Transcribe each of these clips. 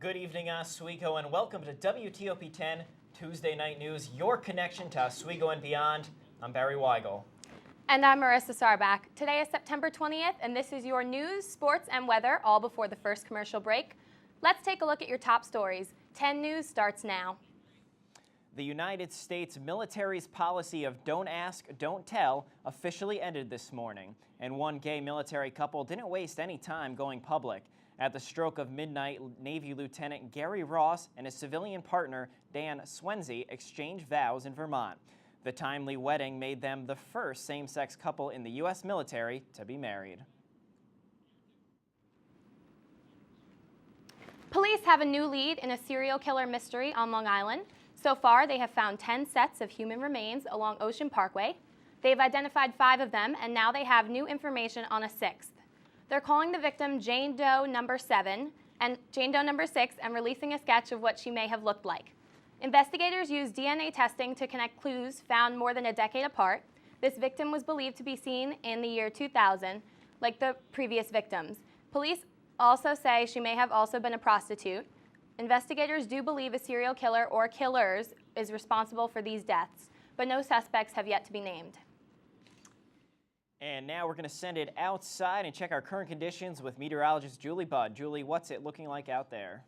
Good evening, Oswego, and welcome to WTOP 10 Tuesday Night News, your connection to Oswego and beyond. I'm Barry Weigel. And I'm Marissa Sarbach. Today is September 20th, and this is your news, sports, and weather, all before the first commercial break. Let's take a look at your top stories. 10 News starts now. The United States military's policy of don't ask, don't tell officially ended this morning, and one gay military couple didn't waste any time going public. At the stroke of midnight, Navy Lieutenant Gary Ross and his civilian partner, Dan Swenzy, exchanged vows in Vermont. The timely wedding made them the first same-sex couple in the U.S. military to be married. Police have a new lead in a serial killer mystery on Long Island. So far, they have found 10 sets of human remains along Ocean Parkway. They've identified 5 of them, and now they have new information on a 6th. They're calling the victim Jane Doe number 7 and Jane Doe number 6 and releasing a sketch of what she may have looked like. Investigators used DNA testing to connect clues found more than a decade apart. This victim was believed to be seen in the year 2000, like the previous victims. Police also say she may have also been a prostitute. Investigators do believe a serial killer or killers is responsible for these deaths, but no suspects have yet to be named. And now we're going to send it outside and check our current conditions with meteorologist Julie Budd. Julie, what's it looking like out there?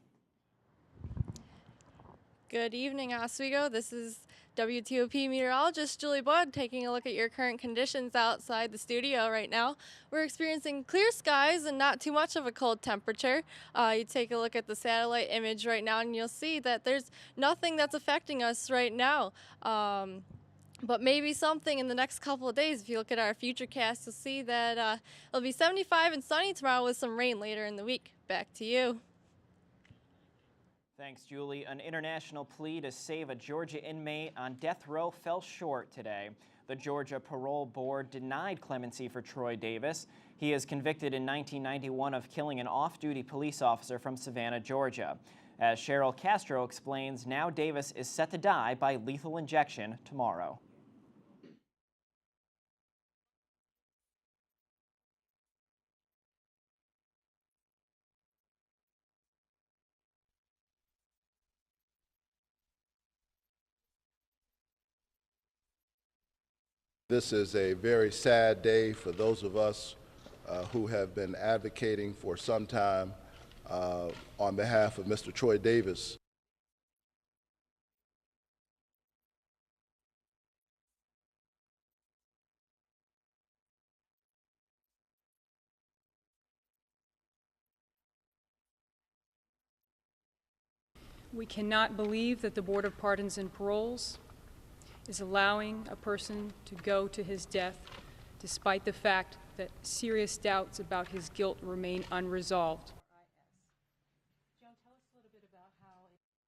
Good evening, Oswego. This is WTOP meteorologist Julie Budd taking a look at your current conditions outside the studio right now. We're experiencing clear skies and not too much of a cold temperature. You take a look at the satellite image right now and you'll see that there's nothing that's affecting us right now. But maybe something in the next couple of days. If you look at our futurecast, you'll see that it'll be 75 and sunny tomorrow with some rain later in the week. Back to you. Thanks, Julie. An international plea to save a Georgia inmate on death row fell short today. The Georgia Parole Board denied clemency for Troy Davis. He is convicted in 1991 of killing an off-duty police officer from Savannah, Georgia. As Cheryl Castro explains, now Davis is set to die by lethal injection tomorrow. This is a very sad day for those of us who have been advocating for some time on behalf of Mr. Troy Davis. We cannot believe that the Board of Pardons and Paroles is allowing a person to go to his death despite the fact that serious doubts about his guilt remain unresolved.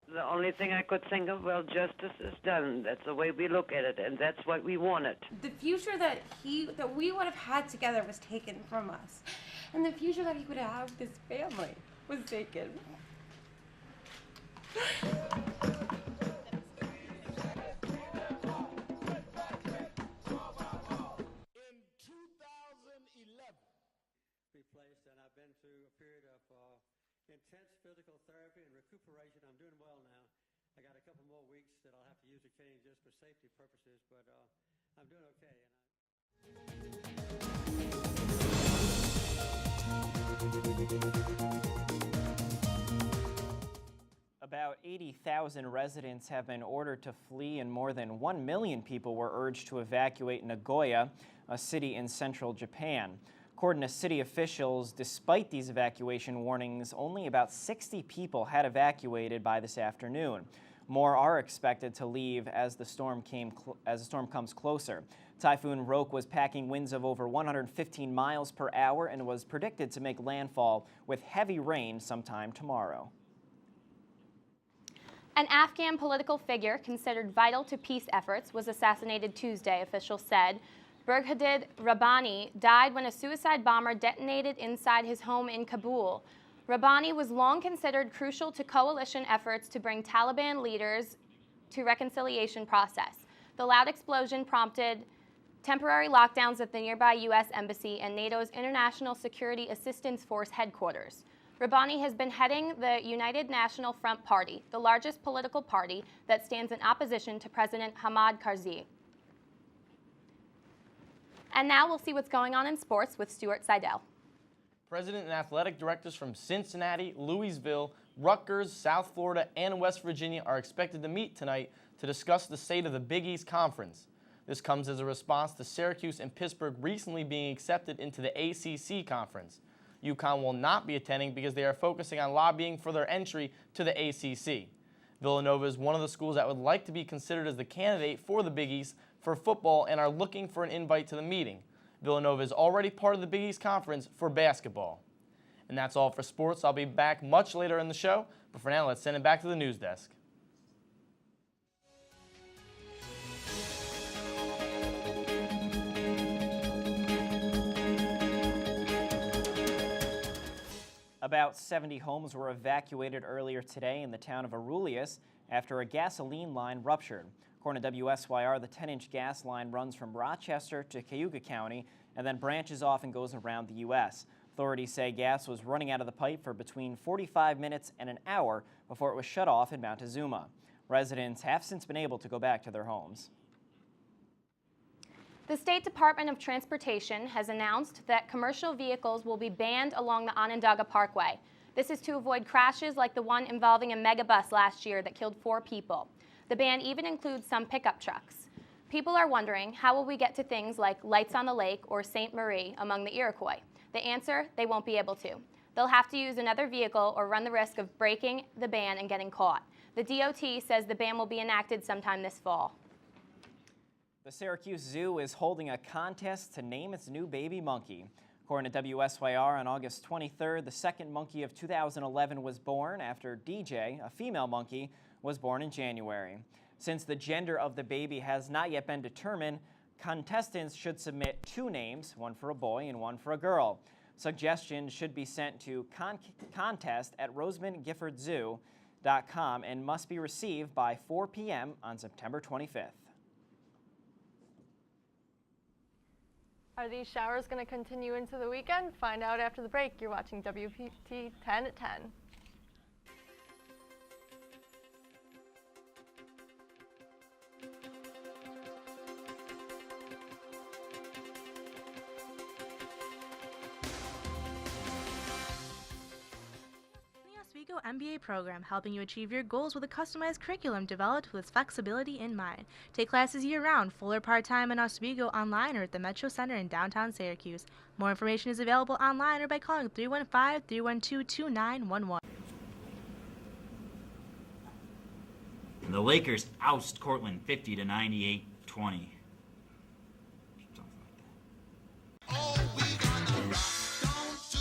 The only thing I could think of, well, justice is done. That's the way we look at it, and that's what we wanted. The future that we would have had together was taken from us, and the future that he would have with his family was taken. Replaced, and I've been through a period of intense physical therapy and recuperation. I'm doing well now. I got a couple more weeks that I'll have to use a cane just for safety purposes, but I'm doing okay. About 80,000 residents have been ordered to flee, and more than 1 million people were urged to evacuate Nagoya, a city in central Japan. According to city officials, despite these evacuation warnings, only about 60 people had evacuated by this afternoon. More are expected to leave as the storm comes closer. Typhoon Roke was packing winds of over 115 miles per hour and was predicted to make landfall with heavy rain sometime tomorrow. An Afghan political figure considered vital to peace efforts was assassinated Tuesday, officials said. Burghadid Rabbani died when a suicide bomber detonated inside his home in Kabul. Rabbani was long considered crucial to coalition efforts to bring Taliban leaders to reconciliation process. The loud explosion prompted temporary lockdowns at the nearby U.S. Embassy and NATO's International Security Assistance Force headquarters. Rabbani has been heading the United National Front Party, the largest political party that stands in opposition to President Hamid Karzai. And now we'll see what's going on in sports with Stuart Seidel. President and athletic directors from Cincinnati, Louisville, Rutgers, South Florida, and West Virginia are expected to meet tonight to discuss the state of the Big East Conference. This comes as a response to Syracuse and Pittsburgh recently being accepted into the ACC Conference. UConn will not be attending because they are focusing on lobbying for their entry to the ACC. Villanova is one of the schools that would like to be considered as the candidate for the Big East for football and are looking for an invite to the meeting. Villanova is already part of the Big East Conference for basketball. And that's all for sports. I'll be back much later in the show, but for now, let's send it back to the news desk. About 70 homes were evacuated earlier today in the town of Aurelius after a gasoline line ruptured. According to WSYR, the 10-inch gas line runs from Rochester to Cayuga County and then branches off and goes around the U.S. Authorities say gas was running out of the pipe for between 45 minutes and an hour before it was shut off in Montezuma. Residents have since been able to go back to their homes. The State Department of Transportation has announced that commercial vehicles will be banned along the Onondaga Parkway. This is to avoid crashes like the one involving a megabus last year that killed 4 people. The ban even includes some pickup trucks. People are wondering, how will we get to things like Lights on the Lake or St. Marie among the Iroquois? The answer, they won't be able to. They'll have to use another vehicle or run the risk of breaking the ban and getting caught. The DOT says the ban will be enacted sometime this fall. The Syracuse Zoo is holding a contest to name its new baby monkey. According to WSYR, on August 23rd, the second monkey of 2011 was born after DJ, a female monkey, was born in January. Since the gender of the baby has not yet been determined, contestants should submit 2 names, one for a boy and one for a girl. Suggestions should be sent to contest@RosamondGiffordZoo.com and must be received by 4 p.m. on September 25th. Are these showers going to continue into the weekend? Find out after the break. You're watching WPT 10 at 10. Oswego MBA program, helping you achieve your goals with a customized curriculum developed with fflexibility in mind. Take classes year-round, full or part-time in Oswego, online or at the Metro Center in downtown Syracuse. More information is available online or by calling 315-312-2911. The Lakers oust Cortland 50-98-20. Oh, we gonna rock down to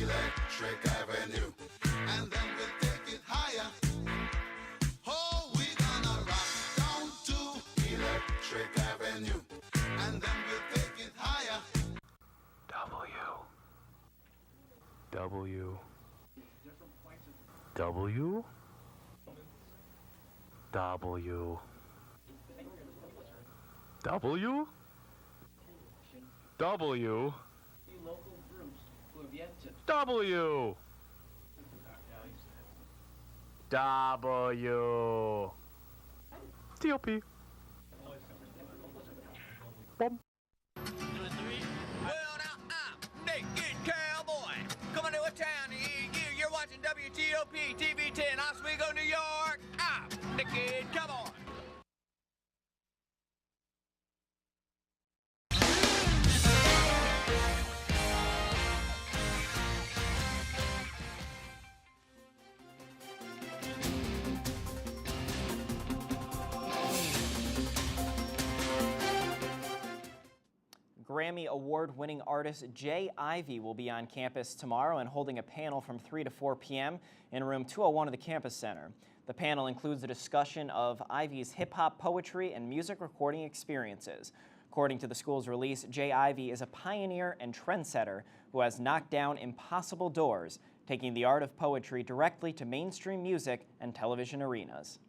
Electric Avenue, and then we'll take it higher. Oh, we gonna rock down to Electric Avenue, and then we'll take it higher. W. TOP. Well, now I'm Naked Cowboy, coming to a town you're watching WTOP TV 10, Oswego, New York. I'm Naked Cowboy. Grammy Award-winning artist Jay Ivey will be on campus tomorrow and holding a panel from 3 to 4 p.m. in room 201 of the Campus Center. The panel includes a discussion of Ivey's hip-hop poetry and music recording experiences. According to the school's release, Jay Ivey is a pioneer and trendsetter who has knocked down impossible doors, taking the art of poetry directly to mainstream music and television arenas.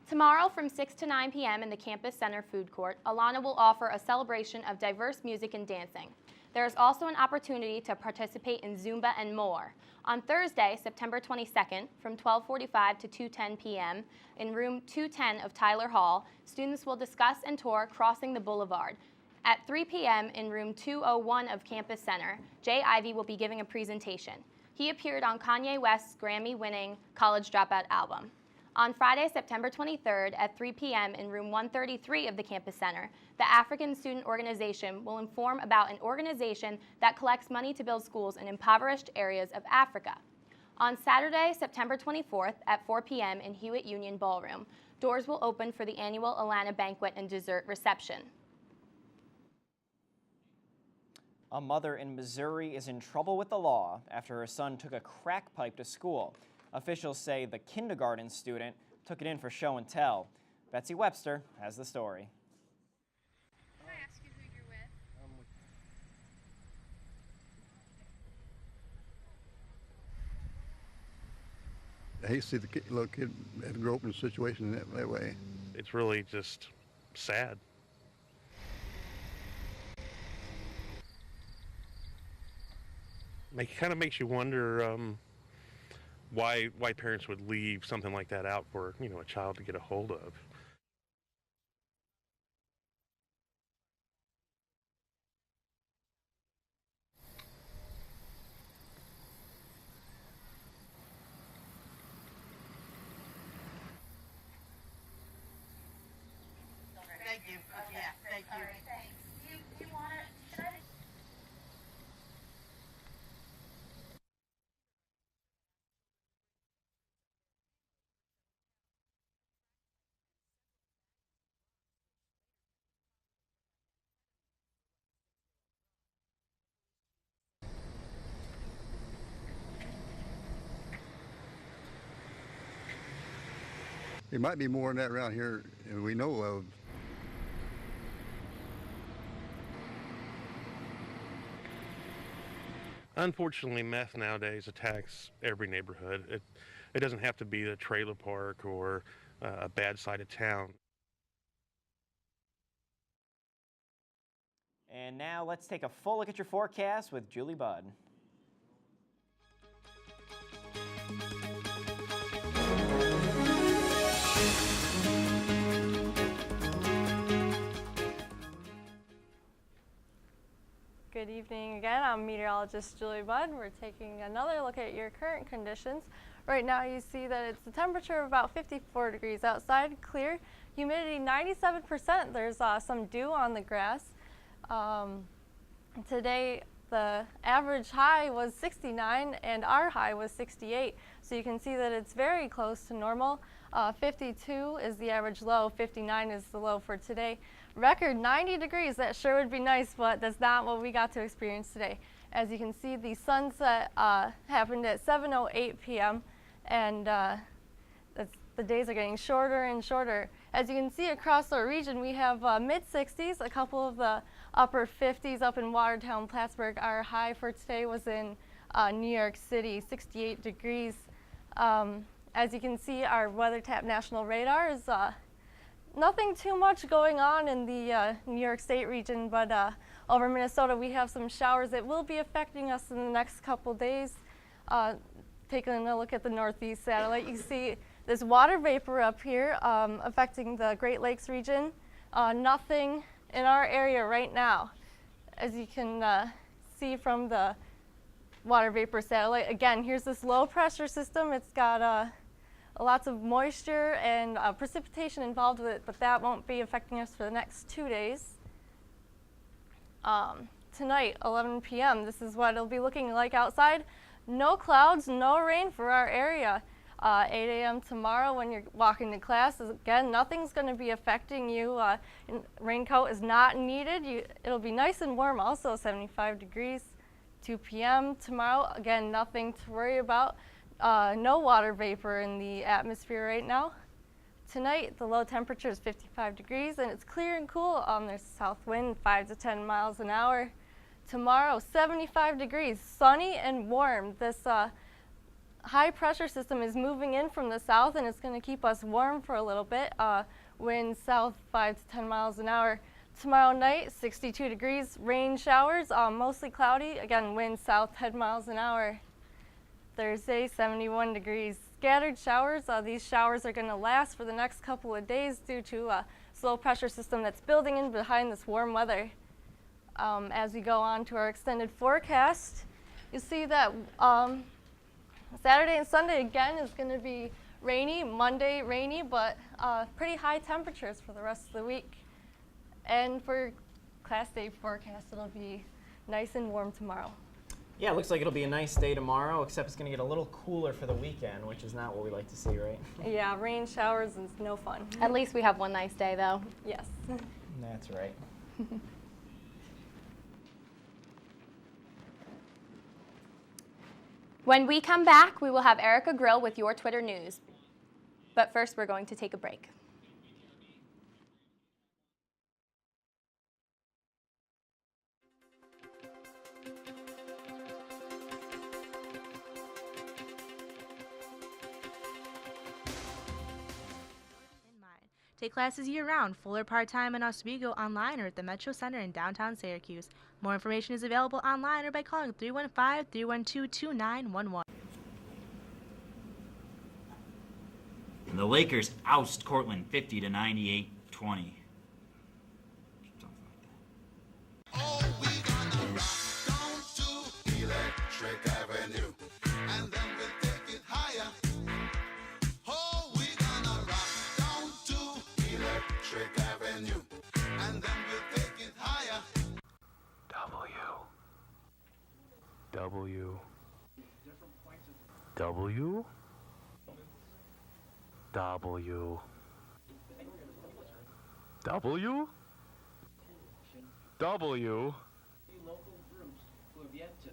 Tomorrow from 6 to 9 p.m. in the Campus Center food court, Alana will offer a celebration of diverse music and dancing. There is also an opportunity to participate in Zumba and more. On Thursday, September 22nd, from 12:45 to 2:10 p.m. in room 210 of Tyler Hall, students will discuss and tour Crossing the Boulevard. At 3 p.m. in room 201 of Campus Center, Jay Ivey will be giving a presentation. He appeared on Kanye West's Grammy-winning College Dropout album. On Friday, September 23rd at 3 p.m. in room 133 of the Campus Center, the African Student Organization will inform about an organization that collects money to build schools in impoverished areas of Africa. On Saturday, September 24th at 4 p.m. in Hewitt Union Ballroom, doors will open for the annual Alana Banquet and Dessert Reception. A mother in Missouri is in trouble with the law after her son took a crack pipe to school. Officials say the kindergarten student took it in for show and tell. Betsy Webster has the story. Can I ask you who you're with? I hate to see the little kid that grew up in a situation that way. It's really just sad. It kind of makes you wonder why parents would leave something like that out for a child to get a hold of. Thank you. Yeah, thank you. All right, thanks. Do you want it? Should I? There might be more than that around here than we know of. Unfortunately, meth nowadays attacks every neighborhood. It doesn't have to be a trailer park or a bad side of town. And now let's take a full look at your forecast with Julie Budd. Good evening again. I'm meteorologist Julie Budd. We're taking another look at your current conditions. Right now you see that it's the temperature of about 54 degrees outside, clear, humidity 97%. There's some dew on the grass. Today the average high was 69 and our high was 68. So you can see that it's very close to normal. 52 is the average low, 59 is the low for today. Record 90 degrees, that sure would be nice, but that's not what we got to experience today. As you can see, the sunset happened at 7:08 p.m. and the days are getting shorter and shorter. As you can see across our region, we have mid-60s, a couple of the upper 50s up in Watertown, Plattsburgh. Our high for today was in New York City, 68 degrees. As you can see, our WeatherTap National Radar is nothing too much going on in the New York State region, but over Minnesota we have some showers that will be affecting us in the next couple days. Taking a look at the northeast satellite, you see this water vapor up here affecting the Great Lakes region. Nothing in our area right now. As you can see from the water vapor satellite, again, here's this low pressure system. It's got lots of moisture and precipitation involved with it, but that won't be affecting us for the next 2 days. Tonight, 11 p.m., this is what it'll be looking like outside. No clouds, no rain for our area. 8 a.m. tomorrow when you're walking to class, again, nothing's going to be affecting you. Raincoat is not needed. It'll be nice and warm also, 75 degrees. 2 p.m. tomorrow, again, nothing to worry about. No water vapor in the atmosphere right now. Tonight, the low temperature is 55 degrees and it's clear and cool. There's a south wind, 5 to 10 miles an hour. Tomorrow, 75 degrees, sunny and warm. This high pressure system is moving in from the south and it's going to keep us warm for a little bit. Wind south 5 to 10 miles an hour. Tomorrow night, 62 degrees, rain showers, mostly cloudy. Again, winds south 10 miles an hour. Thursday, 71 degrees. Scattered showers. These showers are going to last for the next couple of days due to a low pressure system that's building in behind this warm weather. As we go on to our extended forecast, you see that Saturday and Sunday again is going to be rainy. Monday rainy, but pretty high temperatures for the rest of the week. And for Class Day forecast, it'll be nice and warm tomorrow. Yeah, it looks like it'll be a nice day tomorrow, except it's going to get a little cooler for the weekend, which is not what we like to see, right? Yeah, rain showers is no fun. At least we have one nice day, though. Yes. That's right. When we come back, we will have Erica Grill with your Twitter news. But first, we're going to take a break. Take classes year-round, full or part-time in Oswego, online or at the Metro Center in downtown Syracuse. More information is available online or by calling 315-312-2911. And the Lakers oust Cortland 50-98-20. Electric Avenue, and then we'll take it higher. Oh, we're gonna rock down to Electric Avenue, and then we'll take it higher. W. W. W. W. W.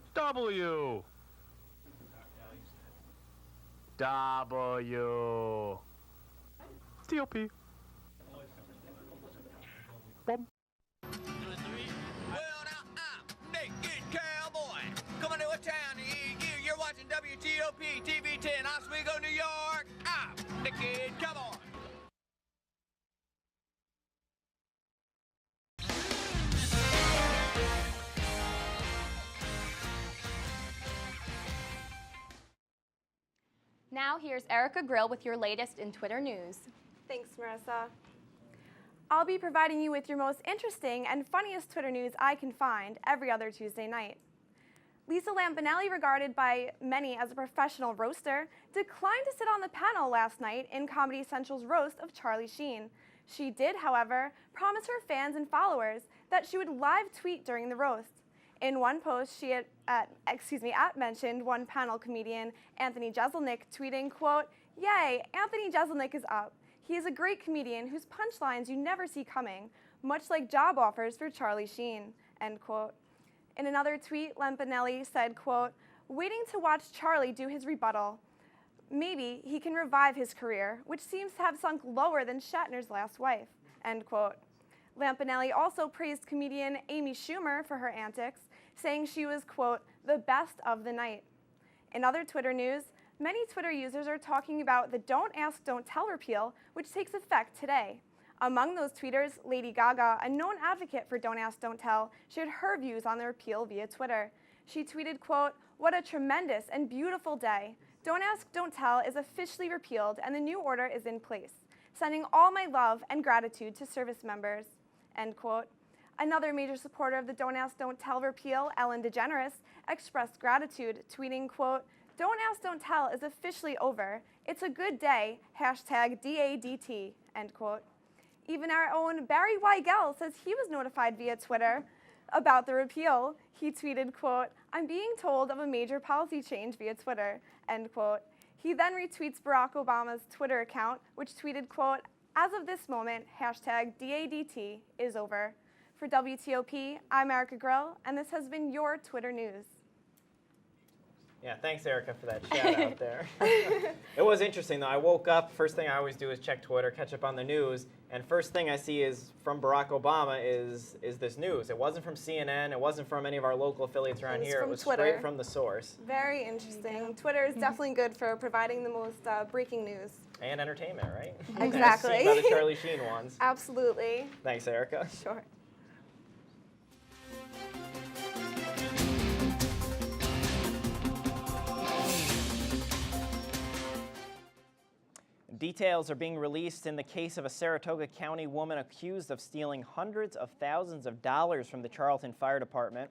W. W. TOP. Bum. Naked Cowboy, coming to a town near you. You're watching WTOP TV 10, Oswego, New York. I'm Naked Cowboy. Now here's Erica Grill with your latest in Twitter news. Thanks, Marissa. I'll be providing you with your most interesting and funniest Twitter news I can find every other Tuesday night. Lisa Lampanelli, regarded by many as a professional roaster, declined to sit on the panel last night in Comedy Central's roast of Charlie Sheen. She did, however, promise her fans and followers that she would live tweet during the roast. In one post, she mentioned one panel comedian, Anthony Jeselnik, tweeting, quote, "Yay, Anthony Jeselnik is up. He is a great comedian whose punchlines you never see coming, much like job offers for Charlie Sheen," end quote. In another tweet, Lampanelli said, quote, "Waiting to watch Charlie do his rebuttal. Maybe he can revive his career, which seems to have sunk lower than Shatner's last wife," end quote. Lampanelli also praised comedian Amy Schumer for her antics, saying she was, quote, "the best of the night." In other Twitter news, many Twitter users are talking about the Don't Ask, Don't Tell repeal, which takes effect today. Among those tweeters, Lady Gaga, a known advocate for Don't Ask, Don't Tell, shared her views on the repeal via Twitter. She tweeted, quote, "What a tremendous and beautiful day. Don't Ask, Don't Tell is officially repealed and the new order is in place. Sending all my love and gratitude to service members," end quote. Another major supporter of the Don't Ask, Don't Tell repeal, Ellen DeGeneres, expressed gratitude, tweeting, quote, "Don't Ask, Don't Tell is officially over. It's a good day, #DADT," end quote. Even our own Barry Weigel says he was notified via Twitter about the repeal. He tweeted, quote, "I'm being told of a major policy change via Twitter," end quote. He then retweets Barack Obama's Twitter account, which tweeted, quote, "As of this moment, #DADT is over." For WTOP, I'm Erica Grill, and this has been your Twitter news. Yeah, thanks, Erica, for that shout out there. It was interesting, though. I woke up, first thing I always do is check Twitter, catch up on the news, and first thing I see is from Barack Obama is this news. It wasn't from CNN, it wasn't from any of our local affiliates around here, it was Twitter. straight from the source. Very interesting. Twitter is definitely good for providing the most breaking news. And entertainment, right? Exactly. As seen by the Charlie Sheen ones. Absolutely. Thanks, Erica. Sure. Details are being released in the case of a Saratoga County woman accused of stealing hundreds of thousands of dollars from the Charlton Fire Department.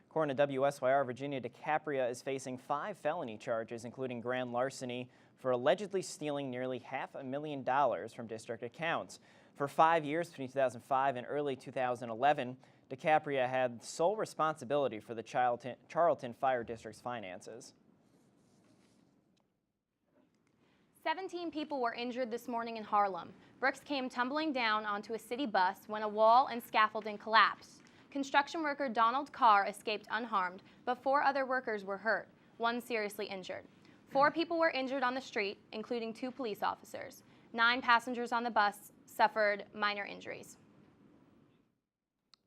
According to WSYR, Virginia DiCapria is facing 5 felony charges, including grand larceny, for allegedly stealing nearly $500,000 from district accounts. For 5 years, between 2005 and early 2011, DiCapria had sole responsibility for the Charlton Fire District's finances. 17 people were injured this morning in Harlem. Bricks came tumbling down onto a city bus when a wall and scaffolding collapsed. Construction worker Donald Carr escaped unharmed, but 4 other workers were hurt, 1 seriously injured. 4 people were injured on the street, including 2 police officers. 9 passengers on the bus suffered minor injuries.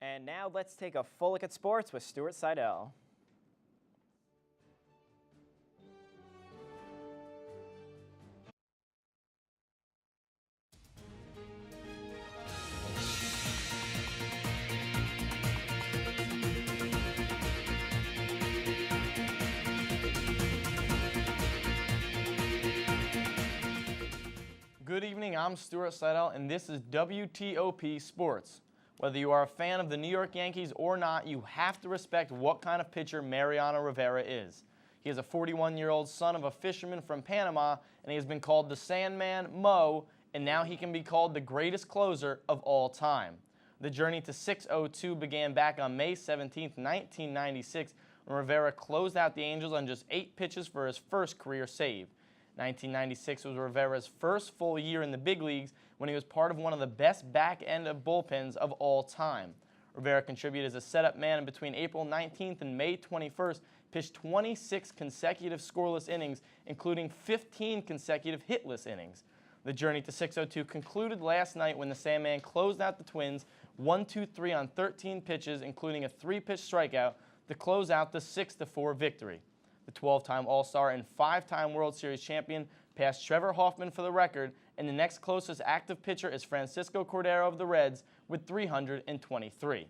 And now let's take a full look at sports with Stuart Seidel. Good evening, I'm Stuart Seidel, and this is WTOP Sports. Whether you are a fan of the New York Yankees or not, you have to respect what kind of pitcher Mariano Rivera is. He is a 41-year-old son of a fisherman from Panama, and he has been called the Sandman, Mo, and now he can be called the greatest closer of all time. The journey to 602 began back on May 17, 1996, when Rivera closed out the Angels on just 8 pitches for his first career save. 1996 was Rivera's first full year in the big leagues when he was part of one of the best back-end of bullpens of all time. Rivera contributed as a setup man, and between April 19th and May 21st, pitched 26 consecutive scoreless innings, including 15 consecutive hitless innings. The journey to 602 concluded last night when the Sandman closed out the Twins 1-2-3 on 13 pitches, including a 3-pitch strikeout, to close out the 6-4 victory. The 12-time All-Star and 5-time World Series champion passed Trevor Hoffman for the record, and the next closest active pitcher is Francisco Cordero of the Reds with 323.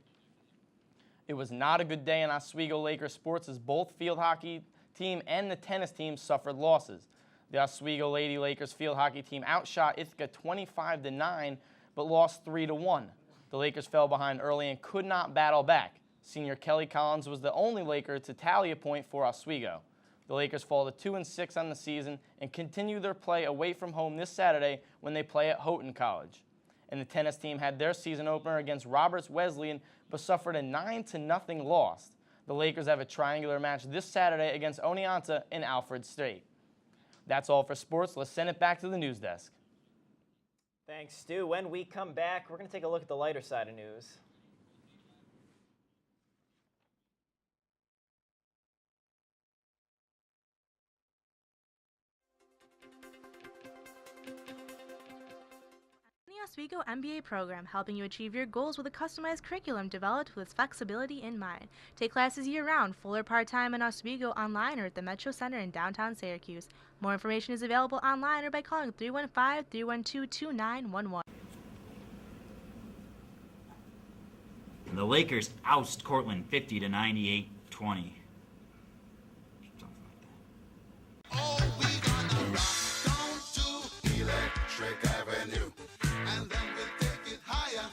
It was not a good day in Oswego Lakers sports as both field hockey team and the tennis team suffered losses. The Oswego Lady Lakers field hockey team outshot Ithaca 25-9, but lost 3-1. The Lakers fell behind early and could not battle back. Senior Kelly Collins was the only Laker to tally a point for Oswego. The Lakers fall to 2-6 on the season and continue their play away from home this Saturday when they play at Houghton College. And the tennis team had their season opener against Roberts Wesleyan but suffered a 9-0 loss. The Lakers have a triangular match this Saturday against Oneonta in Alfred State. That's all for sports. Let's send it back to the news desk. Thanks, Stu. When we come back, we're going to take a look at the lighter side of news. Oswego MBA program, helping you achieve your goals with a customized curriculum developed with its in mind. Take classes year-round, full or part-time in Oswego, online or at the Metro Center in downtown Syracuse. More information is available online or by calling 315-312-2911. The Lakers oust Cortland 50-98-20. Electric Avenue, and then we'll take it higher.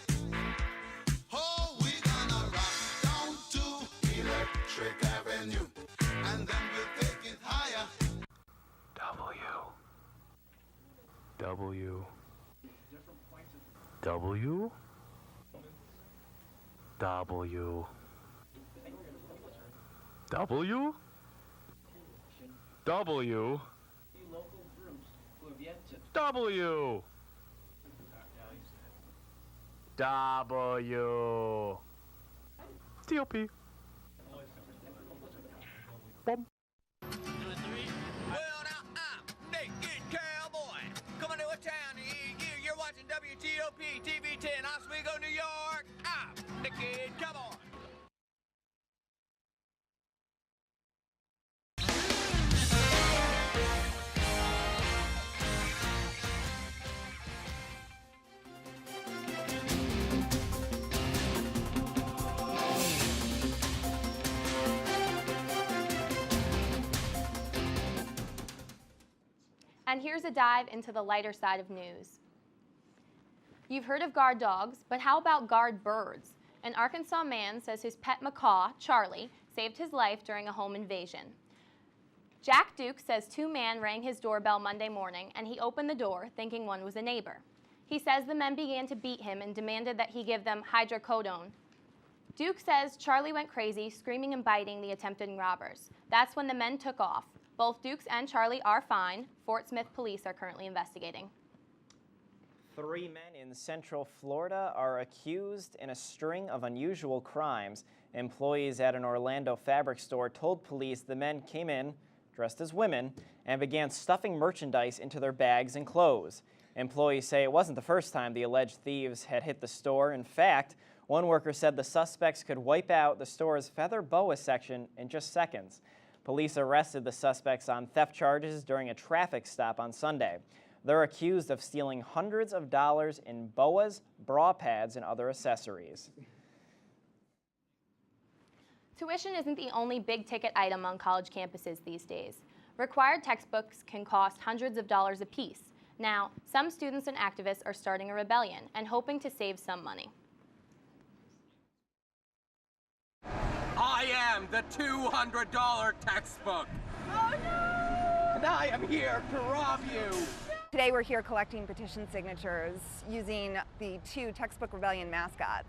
Oh, we're gonna rock down to Electric Avenue, and then we'll take it higher. W. W. W. W. W. W. W. W. TOP. Bum. Well, now I'm Naked Cowboy, coming to a town you're watching WTOP TV 10, Oswego, New York. I'm Naked Cowboy. And here's a dive into the lighter side of news. You've heard of guard dogs, but how about guard birds? An Arkansas man says his pet macaw, Charlie, saved his life during a home invasion. Jack Duke says 2 men rang his doorbell Monday morning, and he opened the door thinking one was a neighbor. He says the men began to beat him and demanded that he give them hydrocodone. Duke says Charlie went crazy, screaming and biting the attempted robbers. That's when the men took off. Both Dukes and Charlie are fine. Fort Smith police are currently investigating. 3 men in Central Florida are accused in a string of unusual crimes. Employees at an Orlando fabric store told police the men came in dressed as women and began stuffing merchandise into their bags and clothes. Employees say it wasn't the first time the alleged thieves had hit the store. In fact, one worker said the suspects could wipe out the store's feather boa section in just seconds. Police arrested the suspects on theft charges during a traffic stop on Sunday. They're accused of stealing hundreds of dollars in boas, bra pads, and other accessories. Tuition isn't the only big-ticket item on college campuses these days. Required textbooks can cost hundreds of dollars apiece. Now, some students and activists are starting a rebellion and hoping to save some money. I am the $200 textbook. Oh no! And I am here to rob you. Today we're here collecting petition signatures using the 2 Textbook Rebellion mascots.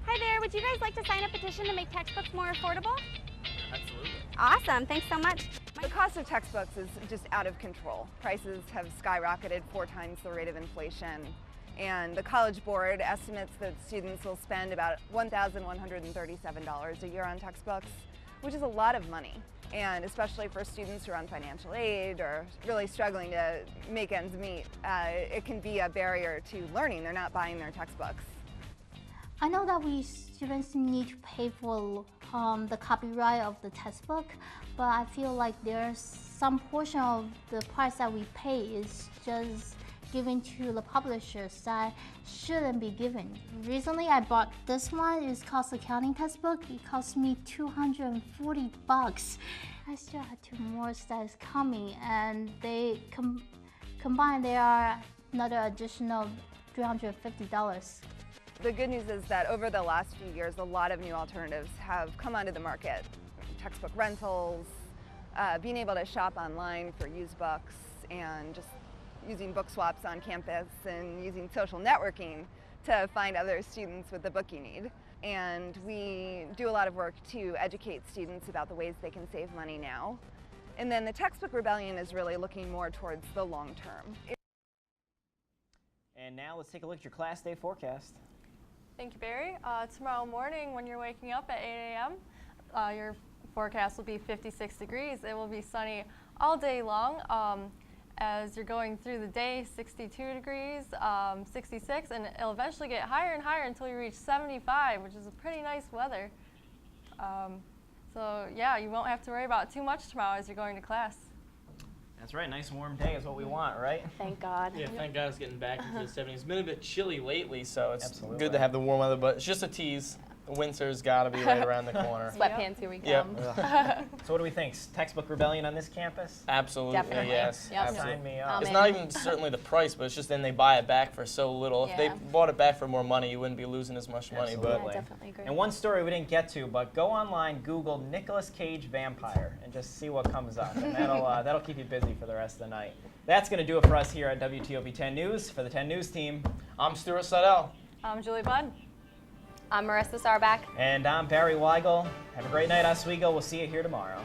Hi there, would you guys like to sign a petition to make textbooks more affordable? Absolutely. Awesome, thanks so much. The cost of textbooks is just out of control. Prices have skyrocketed 4 times the rate of inflation. And the College Board estimates that students will spend about $1,137 a year on textbooks, which is a lot of money. And especially for students who are on financial aid or really struggling to make ends meet, it can be a barrier to learning. They're not buying their textbooks. I know that we students need to pay for the copyright of the textbook, but I feel like there's some portion of the price that we pay is just given to the publishers that shouldn't be given. Recently I bought this one. It's called Accounting Textbook. It cost me $240. I still have 2 more that is coming, and they combined they are another additional $350. The good news is that over the last few years, a lot of new alternatives have come onto the market. Textbook rentals, being able to shop online for used books, and just using book swaps on campus and using social networking to find other students with the book you need. And we do a lot of work to educate students about the ways they can save money now. And then the Textbook Rebellion is really looking more towards the long term. And now let's take a look at your class day forecast. Thank you, Barry. Tomorrow morning when you're waking up at 8 a.m., your forecast will be 56 degrees. It will be sunny all day long. As you're going through the day, 62 degrees, 66, and it'll eventually get higher and higher until you reach 75, which is a pretty nice weather. So yeah, you won't have to worry about too much tomorrow as you're going to class. That's right, nice warm day is what we want, right? Thank God. Yeah, thank God it's getting back into the 70s. It's been a bit chilly lately, so it's Absolutely. good to have the warm weather, but it's just a tease. Winter's got to be right around the corner. Sweatpants, here we come. Yep. So what do we think? Textbook Rebellion on this campus? Absolutely, Definitely. yes. Yep. Absolutely. Sign me up. It's not even certainly the price, but it's just then they buy it back for so little. If they Yeah. bought it back for more money, you wouldn't be losing as much money. Absolutely. But I definitely agree. And one story we didn't get to, but go online, Google Nicolas Cage vampire, and just see what comes up. And that'll keep you busy for the rest of the night. That's going to do it for us here at WTOP 10 News. For the 10 News team, I'm Stuart Seidel. I'm Julie Budd. I'm Marissa Sarback. and I'm Barry Weigel. Have a great night, Oswego. We'll see you here tomorrow.